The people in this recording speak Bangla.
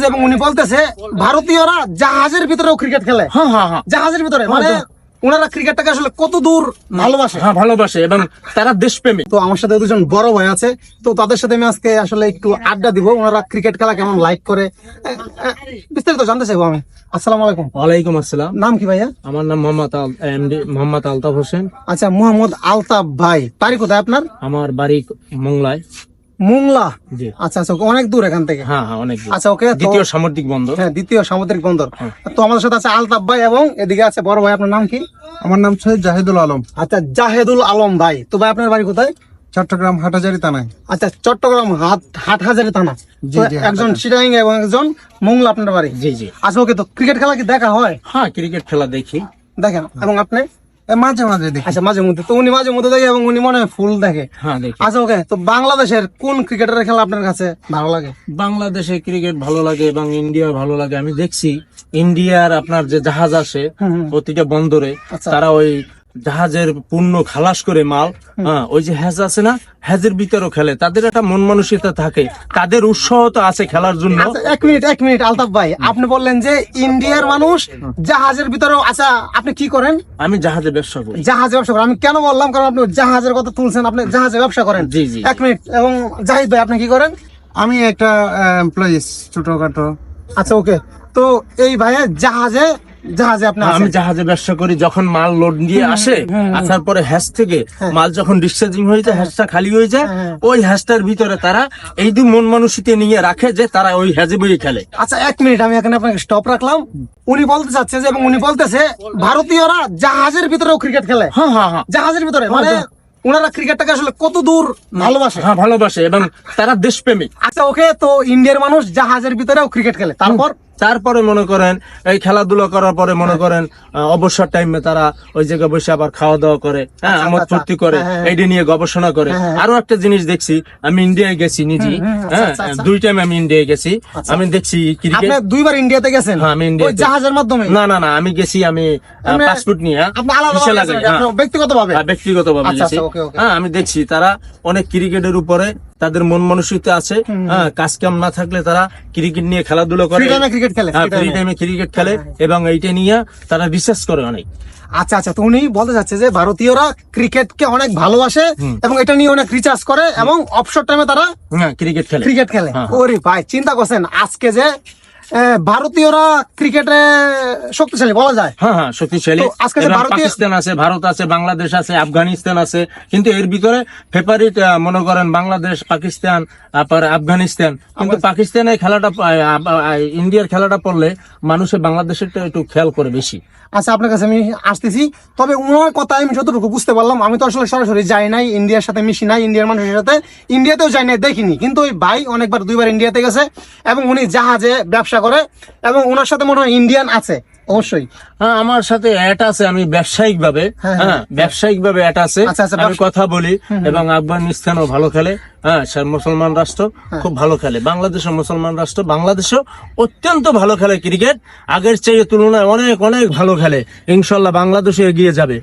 এবং উনি বলতেছে ভারতীয়রা জাহাজের ভিতরেও ক্রিকেট খেলে। জাহাজের ভিতরে মানে ওনারা ক্রিকেটটাকে আসলে কত দূর ভালোবাসে। ভালোবাসে এবং তারা দেশপ্রেমী। তো আমার সাথে দুজন বড় ভাই আছে, তো তাদের সাথে আমি আজকে আসলে একটু আড্ডা দিব, ওনারা ক্রিকেট খেলা কেমন লাইক করে বিস্তারিত জানতে চাইবো আমি। আসসালামু আলাইকুম। ওয়ালাইকুম আসসালাম। নাম কি ভাইয়া? আমার নাম মোহাম্মদ আলতাফ হোসেন। আচ্ছা, মোহাম্মদ আলতাফ ভাই, বাড়ি কোথায় আপনার? আমার বাড়ি মোংলায়। মোংলা? জি। আচ্ছা আচ্ছা, অনেক দূর এখান থেকে। হ্যাঁ অনেক দূর। আচ্ছা, ওকে। দ্বিতীয় সামুদ্রিক বন্দর। হ্যাঁ, দ্বিতীয় সামুদ্রিক বন্দর। তো আমাদের সাথে আছে আলতাফ ভাই এবং এদিকে আছে বড় ভাই। আপনার নাম কি? আমার নাম সৈয়দ জাহিদুল আলম। আচ্ছা, জাহেদুল আলম ভাই। তো ভাই আপনার বাড়ি কোথায়? চট্টগ্রাম হাটহাজারী থানায়। আচ্ছা, চট্টগ্রাম হাটহাজারী থানা। জি, জি, একজন চিটাগাং এবং একজন মোংলা আপনার বাড়ি। জি জি। আচ্ছা, ওকে। তো ক্রিকেট খেলা কি দেখা হয়? হ্যাঁ, ক্রিকেট খেলা দেখি। দেখেন। এবং আপনি? মাঝে মাঝে দেখি। আচ্ছা, মাঝে মধ্যে। তো উনি মাঝে মধ্যে দেখে এবং উনি মনে হয় ফুল দেখে। হ্যাঁ দেখি। আচ্ছা, ওকে। তো বাংলাদেশের কোন ক্রিকেটারের খেলা আপনার কাছে ভালো লাগে? বাংলাদেশে ক্রিকেট ভালো লাগে এবং ইন্ডিয়া ভালো লাগে। আমি দেখছি ইন্ডিয়ার আপনার যে জাহাজ আসে প্রতিটা বন্দরে, আচ্ছা। তারা ওই জাহাজের পূর্ণ খালাস করে মাল, ওই যে হ্যাজ আছে না, হ্যাজের ভিতরেও খেলে। তাদের একটা মন মানসিকতা থাকে, তাদের উৎসাহ তো আছে খেলার জন্য। আচ্ছা, এক মিনিট আলতাফ ভাই, আপনি বললেন যে ইন্ডিয়ার মানুষ জাহাজের ভিতরেও। আচ্ছা, আপনি কি করেন? আমি জাহাজে ব্যবসা করি। জাহাজে ব্যবসা করেন? আমি কেন বললাম, কারণ আপনি জাহাজের কথা তুলছেন, আপনি জাহাজে ব্যবসা করেন। জি জি। এক মিনিট। এবং জাহিদ ভাই, আপনি কি করেন? আমি একটা এমপ্লয়িজ, ছোটখাটো। আচ্ছা, ওকে। তো এই ভাইয়া জাহাজে আপনি আমি আছেন। জাহাজে ব্যবসা করি। যখন মাল লোড দিয়ে আসে, আসার পরে হ্যাজ থেকে মাল যখন ডিসচার্জিং হয়ে যায়, হ্যাজটা খালি হয়ে যায়, ওই হ্যাজটার ভিতরে তারা এই দু মন মানসিকতা নিয়ে রাখে যে তারা ওই হ্যাজে বই খেলে। আচ্ছা, এক মিনিট, আমি এখানে আপনাকে স্টপ রাখলাম। উনি বলতে চাচ্ছে যে, এবং উনি বলতেছে ভারতীয়রা জাহাজের ভিতরেও ক্রিকেট খেলে। জাহাজের ভিতরে মানে ওনারা ক্রিকেটটাকে আসলে কত দূর ভালোবাসে। ভালোবাসে এবং তারা দেশপ্রেমিক। আচ্ছা, ওকে। তো ইন্ডিয়ার মানুষ জাহাজের ভিতরেও ক্রিকেট খেলে, তারপরে মনে করেন এই খেলাধুলা করার পরে মনে করেন অবসর টাইমে তারা ওই জায়গায় বসে আবার খাওয়া দাওয়া করে, আমোদ ফুর্তি করে, এইটা নিয়ে গবেষণা করে। আরো একটা জিনিস দেখছি, আমি ইন্ডিয়ায় গেছি নিজে। হ্যাঁ, 2 টাইম আমি ইন্ডিয়ায় গেছি। আমি দেখছি ক্রিকেট। আপনি 2 বার ইন্ডিয়াতে গেছেন? হ্যাঁ, আমি ইন্ডিয়া জাহাজের মাধ্যমে? না, আমি গেছি, আমি পাসপোর্ট নিয়ে। আপনি আলাদা ব্যক্তিগতভাবে? ব্যক্তিগতভাবে গেছি। হ্যাঁ, আমি দেখছি তারা অনেক ক্রিকেটের উপরে তাদের মন মানসিকতা আছে। কাজ কাম না থাকলে তারা ক্রিকেট নিয়ে খেলাধুলা করে, ফ্রি টাইমে ক্রিকেট খেলে এবং এইটা নিয়ে তারা রিসার্চ করে অনেক। আচ্ছা আচ্ছা। তো উনি বলতে চাচ্ছে যে ভারতীয়রা ক্রিকেটকে অনেক ভালোবাসে এবং এটা নিয়ে অনেক রিসার্চ করে এবং অবসর টাইমে তারা ক্রিকেট খেলে। ওরে ভাই, চিন্তা করছেন আজকে যে ভারতীয়রা ক্রিকেটে শক্তিশালী বলা যায়। হ্যাঁ, শক্তিশালী। পাকিস্তান আছে, ভারত আছে, বাংলাদেশ আছে, আফগানিস্তান আছে, কিন্তু এর ভিতরে ফেভারিট মনে করেন বাংলাদেশ, পাকিস্তান, তারপর আফগানিস্তান। কিন্তু পাকিস্তানের খেলাটা, ইন্ডিয়ার খেলাটা পড়লে মানুষের বাংলাদেশের একটু খেয়াল করে বেশি। আচ্ছা, আপনার কাছে আমি আসতেছি। তবে ওনার কথা আমি যতটুকু বুঝতে পারলাম, আমি তো আসলে সরাসরি যাই নাই, ইন্ডিয়ার সাথে মিশি নাই, ইন্ডিয়ার মানুষের সাথে ইন্ডিয়াতেও যাই নাই, দেখিনি। কিন্তু ওই ভাই অনেকবার 2 বার ইন্ডিয়াতে গেছে এবং উনি জাহাজে ব্যবসা করে এবং ওনার সাথে মনে হয় ইন্ডিয়ান আছে অবশ্যই। হ্যাঁ, আমার সাথে অ্যাড আছে। আমি ব্যবসায়িক ভাবে অ্যাড আছে। আমি কথা বলি এবং আফগানিস্তানও ভালো খেলে। হ্যাঁ, মুসলমান রাষ্ট্র, খুব ভালো খেলে। বাংলাদেশও মুসলমান রাষ্ট্র, বাংলাদেশও অত্যন্ত ভালো খেলে ক্রিকেট। আগের চেয়ে তুলনায় অনেক ভালো খেলে। ইনশাল্লাহ বাংলাদেশে এগিয়ে যাবে।